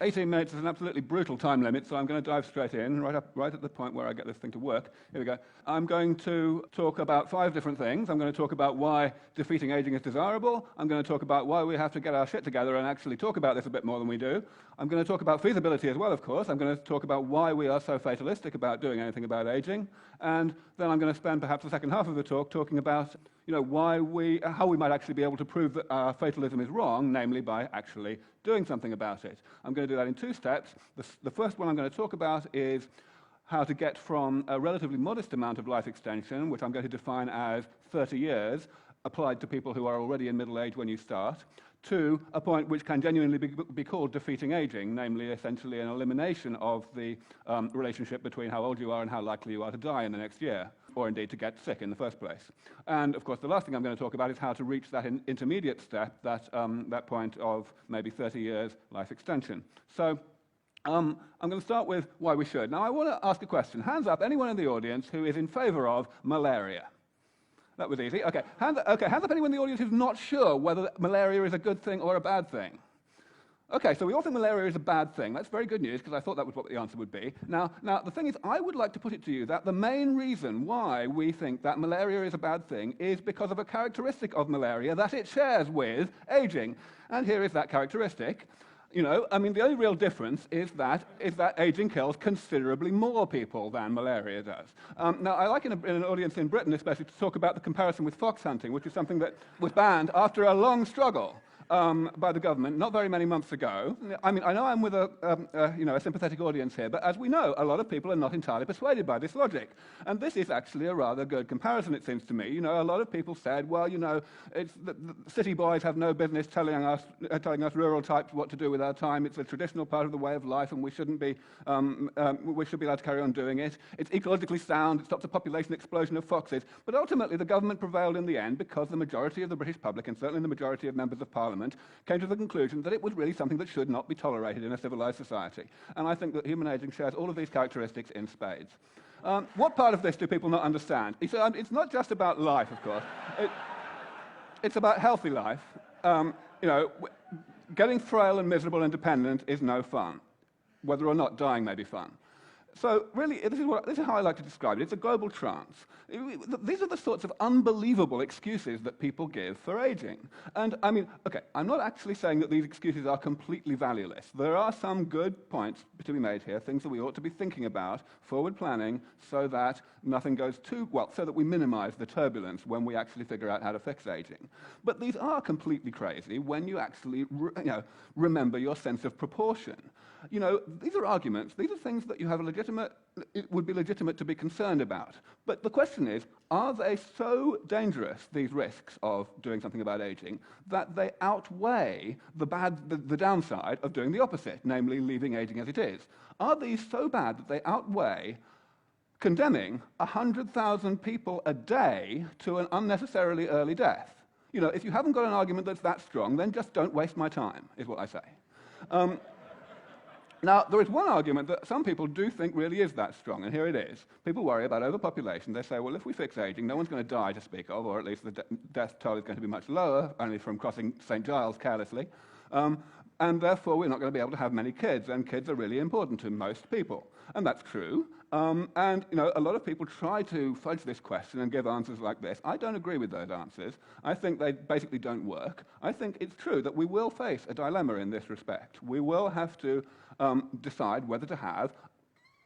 18 minutes is an absolutely brutal time limit, so I'm going to dive straight in, right at the point where I get this thing to work. Here we go. I'm going to talk about 5 different things. I'm going to talk about why defeating aging is desirable. I'm going to talk about why we have to get our shit together and actually talk about this a bit more than we do. I'm going to talk about feasibility as well, of course. I'm going to talk about why we are so fatalistic about doing anything about aging. And then I'm going to spend perhaps the second half of the talk talking about how we might actually be able to prove that our fatalism is wrong, namely by actually doing something about it. I'm going to do that in 2 steps. The first one I'm going to talk about is how to get from a relatively modest amount of life extension, which I'm going to define as 30 years, applied to people who are already in middle age when you start, to a point which can genuinely be called defeating aging, namely essentially an elimination of the relationship between how old you are and how likely you are to die in the next year, or indeed to get sick in the first place. And of course the last thing I'm going to talk about is how to reach that intermediate step, that point of maybe 30 years life extension. So I'm going to start with why we should. Now I want to ask a question. Hands up, anyone in the audience who is in favor of malaria? That was easy. Okay, hands up anyone in the audience who's not sure whether malaria is a good thing or a bad thing. Okay, so we all think malaria is a bad thing. That's very good news, because I thought that was what the answer would be. Now, the thing is, I would like to put it to you that the main reason why we think that malaria is a bad thing is because of a characteristic of malaria that it shares with aging. And here is that characteristic. The only real difference is that aging kills considerably more people than malaria does. Now, I like in an audience in Britain especially to talk about the comparison with fox hunting, which is something that was banned after a long struggle by the government not very many months ago. I know I'm with a sympathetic audience here, but as we know, a lot of people are not entirely persuaded by this logic. And this is actually a rather good comparison, it seems to me. A lot of people said, well, it's the city boys have no business telling us rural types what to do with our time. It's a traditional part of the way of life, and we should be allowed to carry on doing it. It's ecologically sound. It stops a population explosion of foxes. But ultimately, the government prevailed in the end because the majority of the British public, and certainly the majority of members of Parliament, came to the conclusion that it was really something that should not be tolerated in a civilized society. And I think that human aging shares all of these characteristics in spades. What part of this do people not understand? It's not just about life, of course. It's about healthy life. Getting frail and miserable and dependent is no fun. Whether or not dying may be fun. So really, this is how I like to describe it. It's a global trance. These are the sorts of unbelievable excuses that people give for aging. And I'm not actually saying that these excuses are completely valueless. There are some good points to be made here, things that we ought to be thinking about, forward planning, so that nothing goes so that we minimize the turbulence when we actually figure out how to fix aging. But these are completely crazy when you actually remember your sense of proportion. These are arguments, these are things that you have it would be legitimate to be concerned about. But the question is, are they so dangerous, these risks of doing something about aging, that they outweigh the downside of doing the opposite, namely leaving aging as it is? Are these so bad that they outweigh condemning 100,000 people a day to an unnecessarily early death? If you haven't got an argument that's that strong, then just don't waste my time, is what I say. Now, there is one argument that some people do think really is that strong, and here it is. People worry about overpopulation. They say, well, if we fix aging, no one's going to die to speak of, or at least the death toll is going to be much lower, only from crossing St. Giles carelessly. And therefore, we're not going to be able to have many kids, and kids are really important to most people. And that's true. A lot of people try to fudge this question and give answers like this. I don't agree with those answers. I think they basically don't work. I think it's true that we will face a dilemma in this respect. We will have to decide whether to have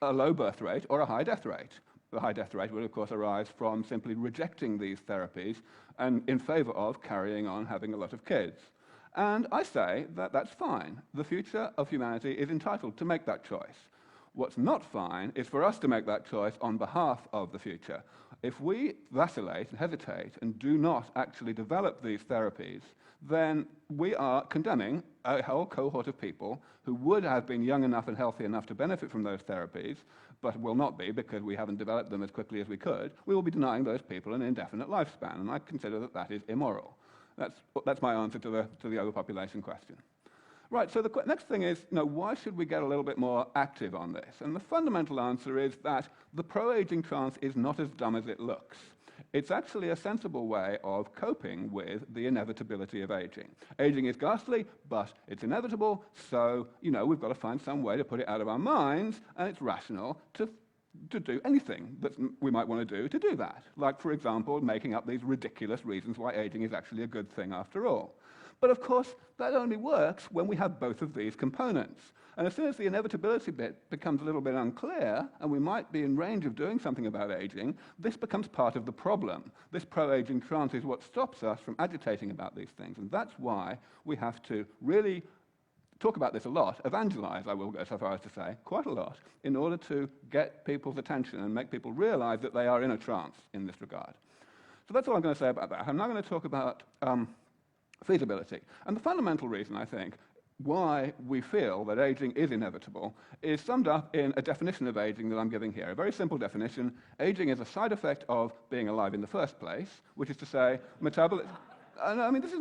a low birth rate or a high death rate. The high death rate will, of course, arise from simply rejecting these therapies and in favor of carrying on having a lot of kids. And I say that that's fine. The future of humanity is entitled to make that choice. What's not fine is for us to make that choice on behalf of the future. If we vacillate and hesitate and do not actually develop these therapies, then we are condemning a whole cohort of people who would have been young enough and healthy enough to benefit from those therapies, but will not be because we haven't developed them as quickly as we could. We will be denying those people an indefinite lifespan, and I consider that that is immoral. That's my answer to the overpopulation question. Right, so the next thing is, why should we get a little bit more active on this? And the fundamental answer is that the pro-aging trance is not as dumb as it looks. It's actually a sensible way of coping with the inevitability of aging. Aging is ghastly, but it's inevitable, so, we've got to find some way to put it out of our minds, and it's rational to do anything that we might want to do that. Like, for example, making up these ridiculous reasons why aging is actually a good thing after all. But of course, that only works when we have both of these components. And as soon as the inevitability bit becomes a little bit unclear, and we might be in range of doing something about aging, this becomes part of the problem. This pro-aging trance is what stops us from agitating about these things. And that's why we have to really talk about this a lot, evangelize, I will go so far as to say, quite a lot, in order to get people's attention and make people realize that they are in a trance in this regard. So that's all I'm going to say about that. I'm now going to talk about feasibility. And the fundamental reason, I think, why we feel that aging is inevitable is summed up in a definition of aging that I'm giving here. A very simple definition. Aging is a side effect of being alive in the first place, which is to say, metabolism. I mean, this is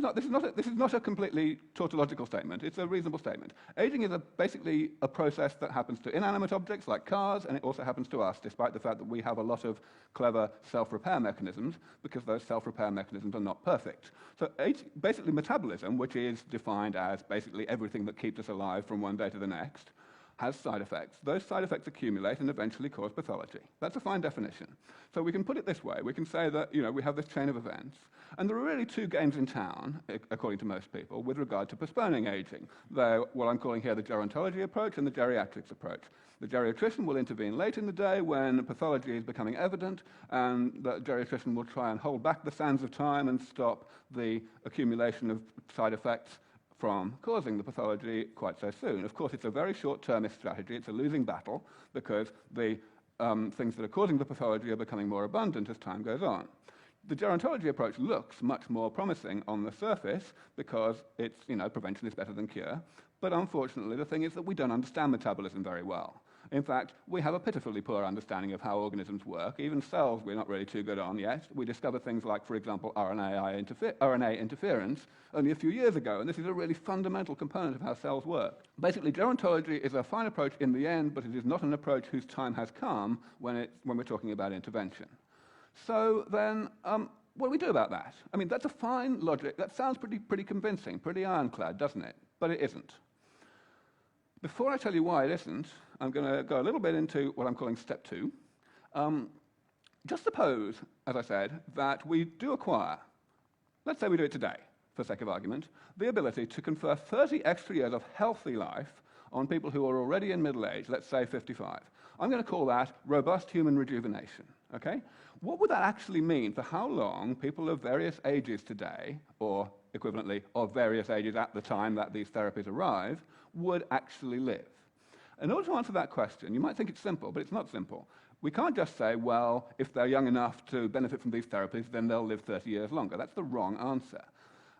not a completely tautological statement. It's a reasonable statement. Aging is basically a process that happens to inanimate objects like cars, and it also happens to us, despite the fact that we have a lot of clever self-repair mechanisms, because those self-repair mechanisms are not perfect. So basically metabolism, which is defined as basically everything that keeps us alive from one day to the next, has side effects. Those side effects accumulate and eventually cause pathology. That's a fine definition. So we can put it this way. We can say that, we have this chain of events, and there are really two games in town, according to most people, with regard to postponing aging. What I'm calling here the gerontology approach and the geriatrics approach. The geriatrician will intervene late in the day when pathology is becoming evident, and the geriatrician will try and hold back the sands of time and stop the accumulation of side effects from causing the pathology quite so soon. Of course, it's a very short-termist strategy. It's a losing battle because the things that are causing the pathology are becoming more abundant as time goes on. The gerontology approach looks much more promising on the surface because it's, prevention is better than cure. But unfortunately, the thing is that we don't understand metabolism very well. In fact, we have a pitifully poor understanding of how organisms work. Even cells we're not really too good on yet. We discovered things like, for example, RNA interference only a few years ago, and this is a really fundamental component of how cells work. Basically, gerontology is a fine approach in the end, but it is not an approach whose time has come when we're talking about intervention. So then, what do we do about that? I mean, that's a fine logic. That sounds pretty convincing, pretty ironclad, doesn't it? But it isn't. Before I tell you why it isn't, I'm going to go a little bit into what I'm calling step 2. Just suppose, as I said, that we do acquire, let's say we do it today, for sake of argument, the ability to confer 30 extra years of healthy life on people who are already in middle age, let's say 55. I'm going to call that robust human rejuvenation, okay? What would that actually mean for how long people of various ages today, or equivalently of various ages at the time that these therapies arrive, would actually live? In order to answer that question, you might think it's simple, but it's not simple. We can't just say, well, if they're young enough to benefit from these therapies, then they'll live 30 years longer. That's the wrong answer.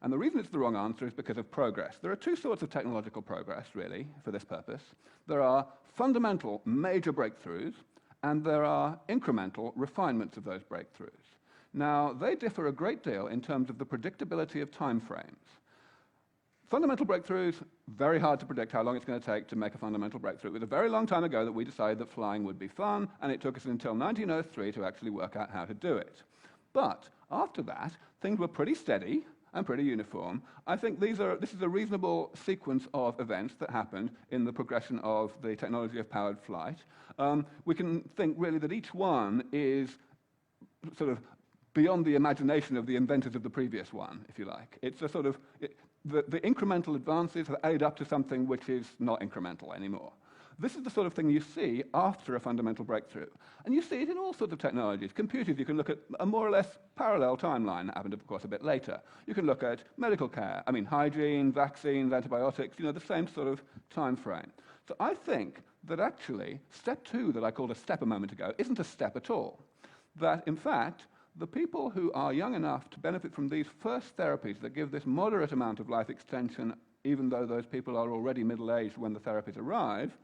And the reason it's the wrong answer is because of progress. There are two sorts of technological progress, really, for this purpose. There are fundamental major breakthroughs, and there are incremental refinements of those breakthroughs. Now, they differ a great deal in terms of the predictability of time frames. Fundamental breakthroughs, very hard to predict how long it's going to take to make a fundamental breakthrough. It was a very long time ago that we decided that flying would be fun, and it took us until 1903 to actually work out how to do it. But after that, things were pretty steady and pretty uniform. I think this is a reasonable sequence of events that happened in the progression of the technology of powered flight. We can think really that each one is sort of beyond the imagination of the inventors of the previous one, if you like. It's a sort of, the incremental advances have added up to something which is not incremental anymore. This is the sort of thing you see after a fundamental breakthrough. And you see it in all sorts of technologies. Computers, you can look at a more or less parallel timeline that happened, of course, a bit later. You can look at medical care, hygiene, vaccines, antibiotics, the same sort of time frame. So I think that actually step 2 that I called a step a moment ago isn't a step at all. That, in fact, the people who are young enough to benefit from these first therapies that give this moderate amount of life extension, even though those people are already middle-aged when the therapies arrive,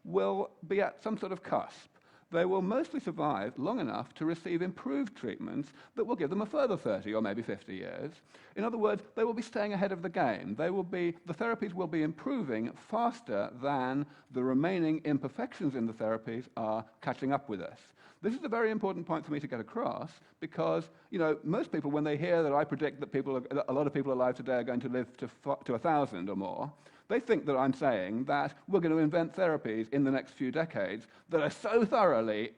will be at some sort of cusp. They will mostly survive long enough to receive improved treatments that will give them a further 30 or maybe 50 years. In other words, they will be staying ahead of the game. The therapies will be improving faster than the remaining imperfections in the therapies are catching up with us. This is a very important point for me to get across because, most people, when they hear that I predict that a lot of people alive today are going to live to 1,000 or more, they think that I'm saying that we're going to invent therapies in the next few decades that are so thoroughly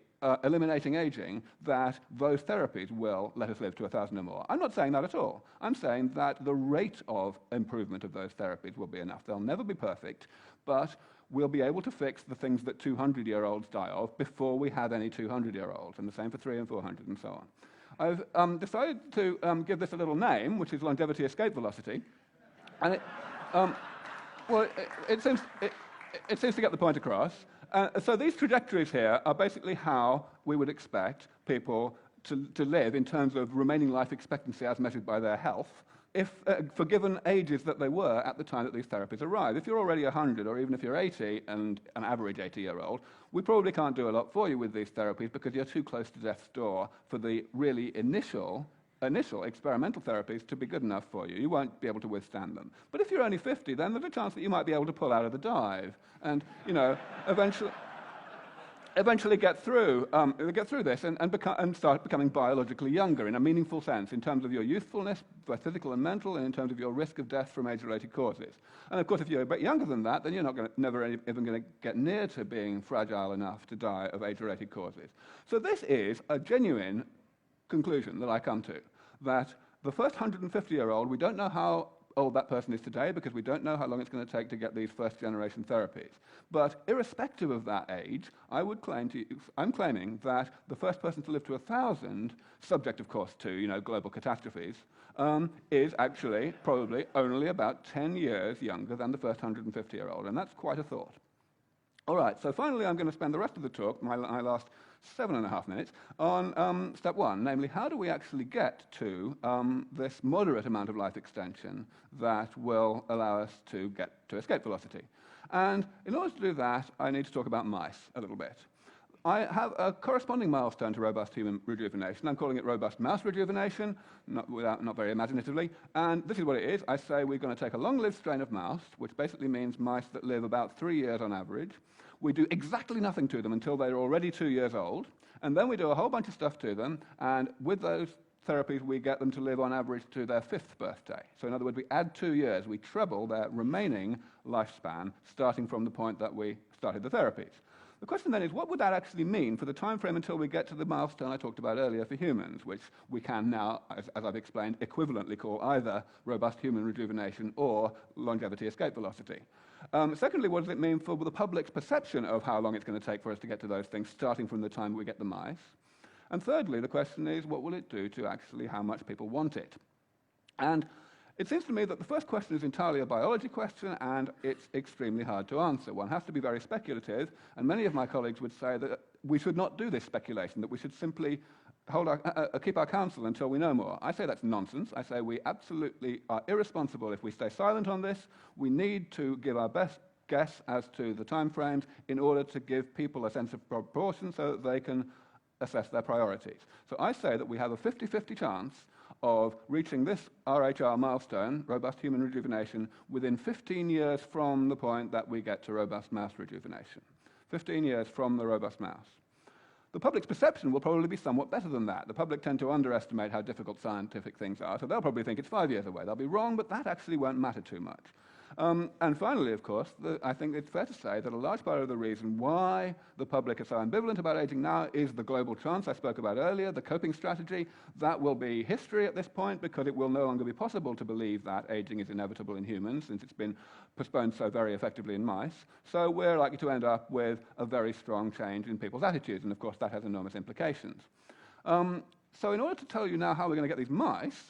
eliminating aging that those therapies will let us live to 1,000 or more. I'm not saying that at all. I'm saying that the rate of improvement of those therapies will be enough. They'll never be perfect, but we'll be able to fix the things that 200-year-olds die of before we have any 200-year-olds, and the same for 300 and 400 and so on. I've decided to give this a little name, which is longevity escape velocity, and it seems to get the point across. So these trajectories here are basically how we would expect people to live in terms of remaining life expectancy as measured by their health, for given ages that they were at the time that these therapies arrived. If you're already 100, or even if you're 80 and an average 80-year-old, we probably can't do a lot for you with these therapies because you're too close to death's door for the really initial experimental therapies to be good enough for you. You won't be able to withstand them. But if you're only 50, then there's a chance that you might be able to pull out of the dive and, eventually get through this and start becoming biologically younger in a meaningful sense in terms of your youthfulness, both physical and mental, and in terms of your risk of death from age-related causes. And of course, if you're a bit younger than that, then you're never even going to get near to being fragile enough to die of age-related causes. So this is a genuine conclusion that I come to, that the first 150-year-old, we don't know how old that person is today because we don't know how long it's going to take to get these first-generation therapies. But irrespective of that age, I'm claiming that the first person to live to 1,000, subject, of course, to global catastrophes, is actually probably only about 10 years younger than the first 150-year-old, and that's quite a thought. All right, so finally I'm going to spend the rest of the talk, my last 7.5 minutes, on step one, namely how do we actually get to this moderate amount of life extension that will allow us to get to escape velocity. And in order to do that, I need to talk about mice a little bit. I have a corresponding milestone to robust human rejuvenation. I'm calling it robust mouse rejuvenation, not very imaginatively. And this is what it is. I say we're going to take a long-lived strain of mouse, which basically means mice that live about 3 years on average. We do exactly nothing to them until they're already 2 years old. And then we do a whole bunch of stuff to them. And with those therapies, we get them to live on average to their 5th birthday. So in other words, we add 2 years. We treble their remaining lifespan, starting from the point that we started the therapies. The question then is, what would that actually mean for the time frame until we get to the milestone I talked about earlier for humans, which we can now, as I've explained, equivalently call either robust human rejuvenation or longevity escape velocity? Secondly, what does it mean for the public's perception of how long it's going to take for us to get to those things, starting from the time we get the mice? And thirdly, the question is, what will it do to actually how much people want it? And it seems to me that the first question is entirely a biology question, and it's extremely hard to answer. One has to be very speculative, and many of my colleagues would say that we should not do this speculation, that we should simply keep our counsel until we know more. I say that's nonsense. I say we absolutely are irresponsible if we stay silent on this. We need to give our best guess as to the timeframes in order to give people a sense of proportion so that they can assess their priorities. So I say that we have a 50-50 chance of reaching this RHR milestone, robust human rejuvenation, within 15 years from the point that we get to robust mouse rejuvenation. 15 years from the robust mouse. The public's perception will probably be somewhat better than that. The public tend to underestimate how difficult scientific things are, so they'll probably think it's 5 years away. They'll be wrong, but that actually won't matter too much. And finally, of course, I think it's fair to say that a large part of the reason why the public are so ambivalent about aging now is the global trance I spoke about earlier, the coping strategy. That will be history at this point because it will no longer be possible to believe that aging is inevitable in humans since it's been postponed so very effectively in mice. So we're likely to end up with a very strong change in people's attitudes, and of course that has enormous implications. So in order to tell you now how we're going to get these mice,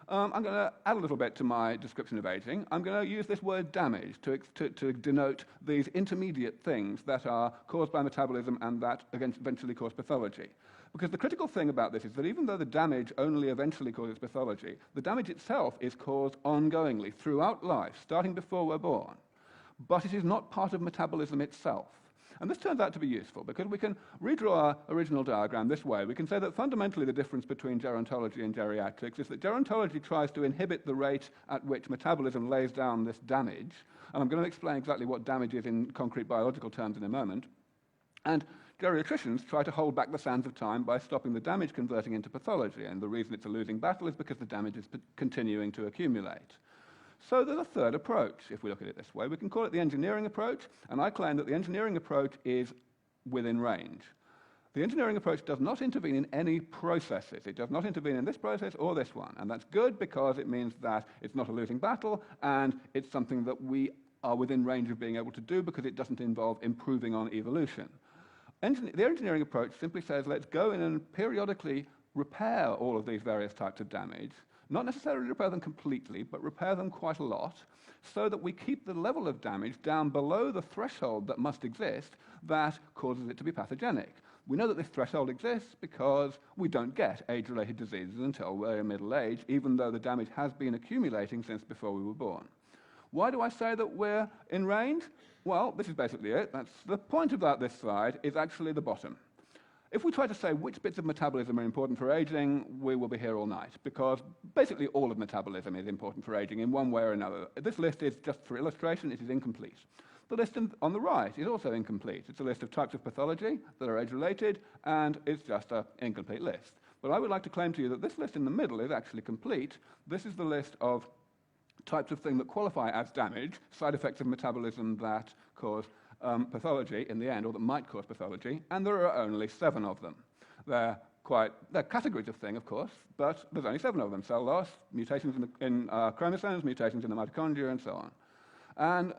I'm going to add a little bit to my description of aging. I'm going to use this word damage to denote these intermediate things that are caused by metabolism and that eventually cause pathology. Because the critical thing about this is that even though the damage only eventually causes pathology, the damage itself is caused ongoingly throughout life, starting before we're born. But it is not part of metabolism itself. And this turns out to be useful because we can redraw our original diagram this way. We can say that fundamentally the difference between gerontology and geriatrics is that gerontology tries to inhibit the rate at which metabolism lays down this damage. And I'm going to explain exactly what damage is in concrete biological terms in a moment. And geriatricians try to hold back the sands of time by stopping the damage converting into pathology, and the reason it's a losing battle is because the damage is continuing to accumulate. So there's a third approach, if we look at it this way. We can call it the engineering approach, and I claim that the engineering approach is within range. The engineering approach does not intervene in any processes. It does not intervene in this process or this one, and that's good because it means that it's not a losing battle, and it's something that we are within range of being able to do because it doesn't involve improving on evolution. The engineering approach simply says, let's go in and periodically repair all of these various types of damage, not necessarily repair them completely, but repair them quite a lot, so that we keep the level of damage down below the threshold that must exist that causes it to be pathogenic. We know that this threshold exists because we don't get age-related diseases until we're in middle age, even though the damage has been accumulating since before we were born. Why do I say that we're in range? Well, this is basically it. That's the point about this slide is actually the bottom. If we try to say which bits of metabolism are important for aging, we will be here all night, because basically all of metabolism is important for aging in one way or another. This list is just for illustration, it is incomplete. The list on the right is also incomplete. It's a list of types of pathology that are age-related, and it's just an incomplete list. But I would like to claim to you that this list in the middle is actually complete. This is the list of types of things that qualify as damage, side effects of metabolism that cause pathology in the end, or that might cause pathology, and there are only 7 of them. They're categories of thing, of course, but there's only 7 of them. Cell loss, mutations in chromosomes, mutations in the mitochondria, and so on. And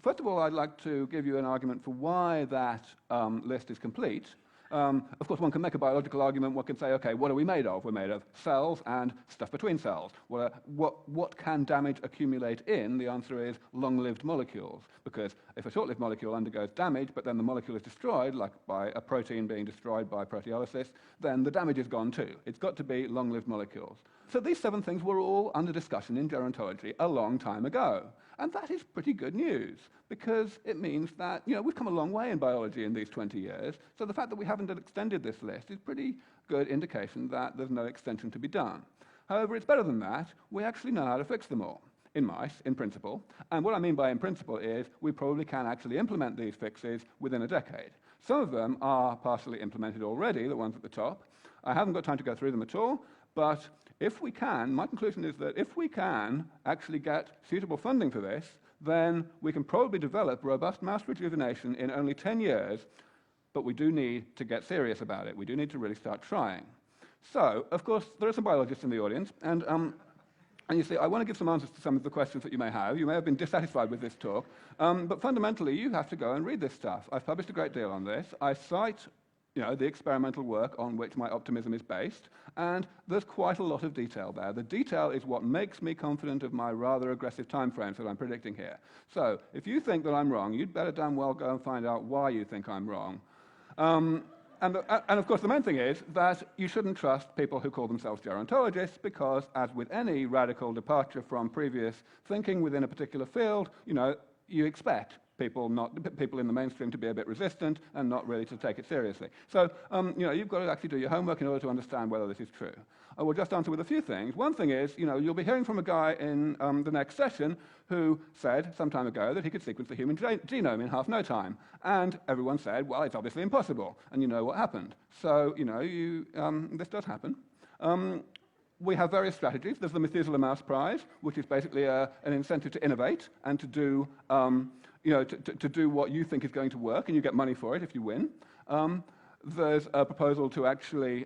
first of all, I'd like to give you an argument for why that list is complete. Of course, one can make a biological argument. One can say, OK, what are we made of? We're made of cells and stuff between cells. What can damage accumulate in? The answer is long-lived molecules, because if a short-lived molecule undergoes damage, but then the molecule is destroyed, like by a protein being destroyed by proteolysis, then the damage is gone too. It's got to be long-lived molecules. So these 7 things were all under discussion in gerontology a long time ago. And that is pretty good news, because it means that we've come a long way in biology in these 20 years. So the fact that we haven't extended this list is pretty good indication that there's no extension to be done. However, it's better than that. We actually know how to fix them all, in mice, in principle. And what I mean by in principle is we probably can actually implement these fixes within a decade. Some of them are partially implemented already, the ones at the top. I haven't got time to go through them at all, but if we can, my conclusion is that if we can actually get suitable funding for this, then we can probably develop robust mouse rejuvenation in only 10 years, but we do need to get serious about it. We do need to really start trying. So, of course, there are some biologists in the audience, and you see, I want to give some answers to some of the questions that you may have. You may have been dissatisfied with this talk, but fundamentally, you have to go and read this stuff. I've published a great deal on this. I cite the experimental work on which my optimism is based, and there's quite a lot of detail there. The detail is what makes me confident of my rather aggressive timeframes that I'm predicting here. So, if you think that I'm wrong, you'd better damn well go and find out why you think I'm wrong. And of course, the main thing is that you shouldn't trust people who call themselves gerontologists, because, as with any radical departure from previous thinking within a particular field, you expect people in the mainstream to be a bit resistant and not really to take it seriously. So, you've got to actually do your homework in order to understand whether this is true. I will just answer with a few things. One thing is, you'll be hearing from a guy in the next session who said some time ago that he could sequence the human genome in half no time. And everyone said, well, it's obviously impossible. And you know what happened. So, this does happen. We have various strategies. There's the Methuselah Mouse Prize, which is basically an incentive to innovate and to do to do what you think is going to work, and you get money for it if you win. There's a proposal to actually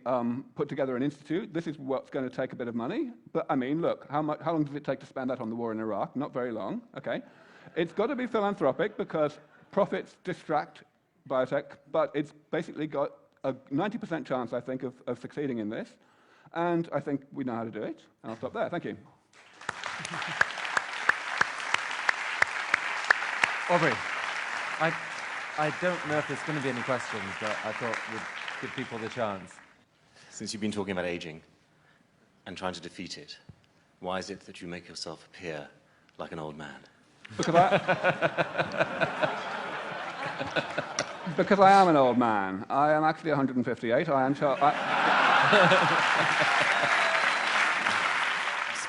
put together an institute. This is what's going to take a bit of money. But, I mean, look, how long does it take to spend that on the war in Iraq? Not very long, okay? It's got to be philanthropic, because profits distract biotech, but it's basically got a 90% chance, I think, of succeeding in this. And I think we know how to do it. And I'll stop there. Thank you. Aubrey, I don't know if there's going to be any questions, but I thought we'd give people the chance. Since you've been talking about aging and trying to defeat it, why is it that you make yourself appear like an old man? Because I am an old man. I am actually 158. I am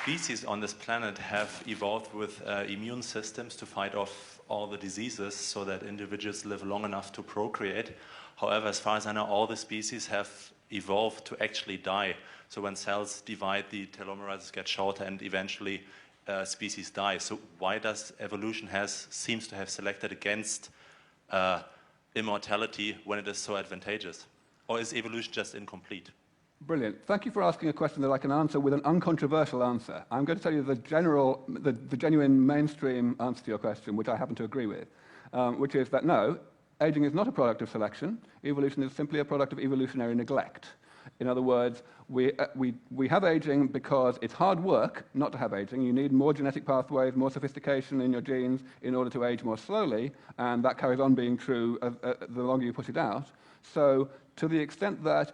species on this planet have evolved with immune systems to fight off all the diseases so that individuals live long enough to procreate. However, as far as I know, all the species have evolved to actually die. So when cells divide, the telomeres get shorter and eventually species die. So why does evolution seems to have selected against immortality when it is so advantageous? Or is evolution just incomplete? Brilliant. Thank you for asking a question that I can answer with an uncontroversial answer. I'm going to tell you the genuine mainstream answer to your question, which I happen to agree with, which is that no, aging is not a product of selection. Evolution is simply a product of evolutionary neglect. In other words, we have aging because it's hard work not to have aging. You need more genetic pathways, more sophistication in your genes in order to age more slowly, and that carries on being true the longer you push it out. So to the extent that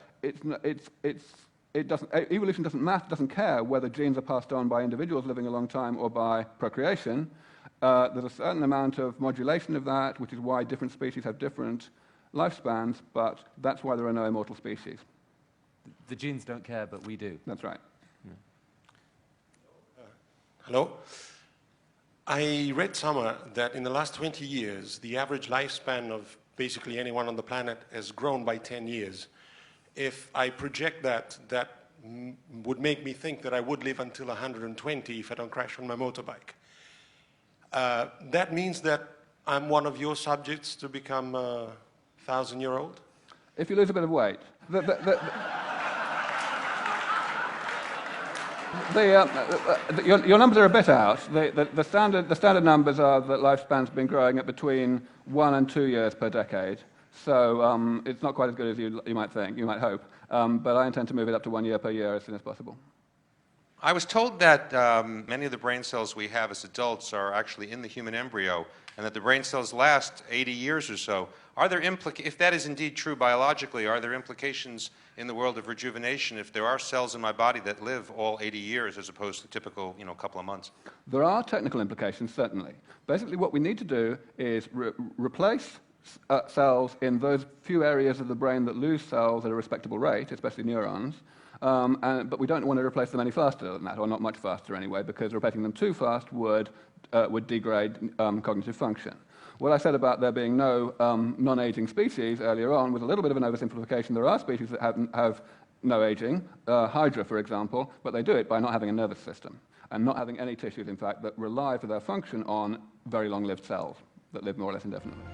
evolution doesn't care whether genes are passed on by individuals living a long time or by procreation. There's a certain amount of modulation of that, which is why different species have different lifespans, but that's why there are no immortal species. The genes don't care, but we do. That's right. Yeah. Hello. I read somewhere that in the last 20 years, the average lifespan of basically anyone on the planet has grown by 10 years. If I project that, would make me think that I would live until 120 if I don't crash on my motorbike. That means that I'm one of your subjects to become 1,000-year-old? If you lose a bit of weight. Your numbers are a bit out. The standard numbers are that lifespan's been growing at between 1 and 2 years per decade. So it's not quite as good as you might think, you might hope. But I intend to move it up to 1 year per year as soon as possible. I was told that many of the brain cells we have as adults are actually in the human embryo, and that the brain cells last 80 years or so. Are there if that is indeed true biologically, are there implications in the world of rejuvenation if there are cells in my body that live all 80 years as opposed to typical, couple of months? There are technical implications, certainly. Basically, what we need to do is replace cells in those few areas of the brain that lose cells at a respectable rate, especially neurons, but we don't want to replace them any faster than that, or not much faster anyway, because replacing them too fast would degrade cognitive function. What I said about there being no non-aging species earlier on was a little bit of an oversimplification. There are species that have no aging, Hydra, for example, but they do it by not having a nervous system and not having any tissues, in fact, that rely for their function on very long-lived cells that live more or less indefinitely.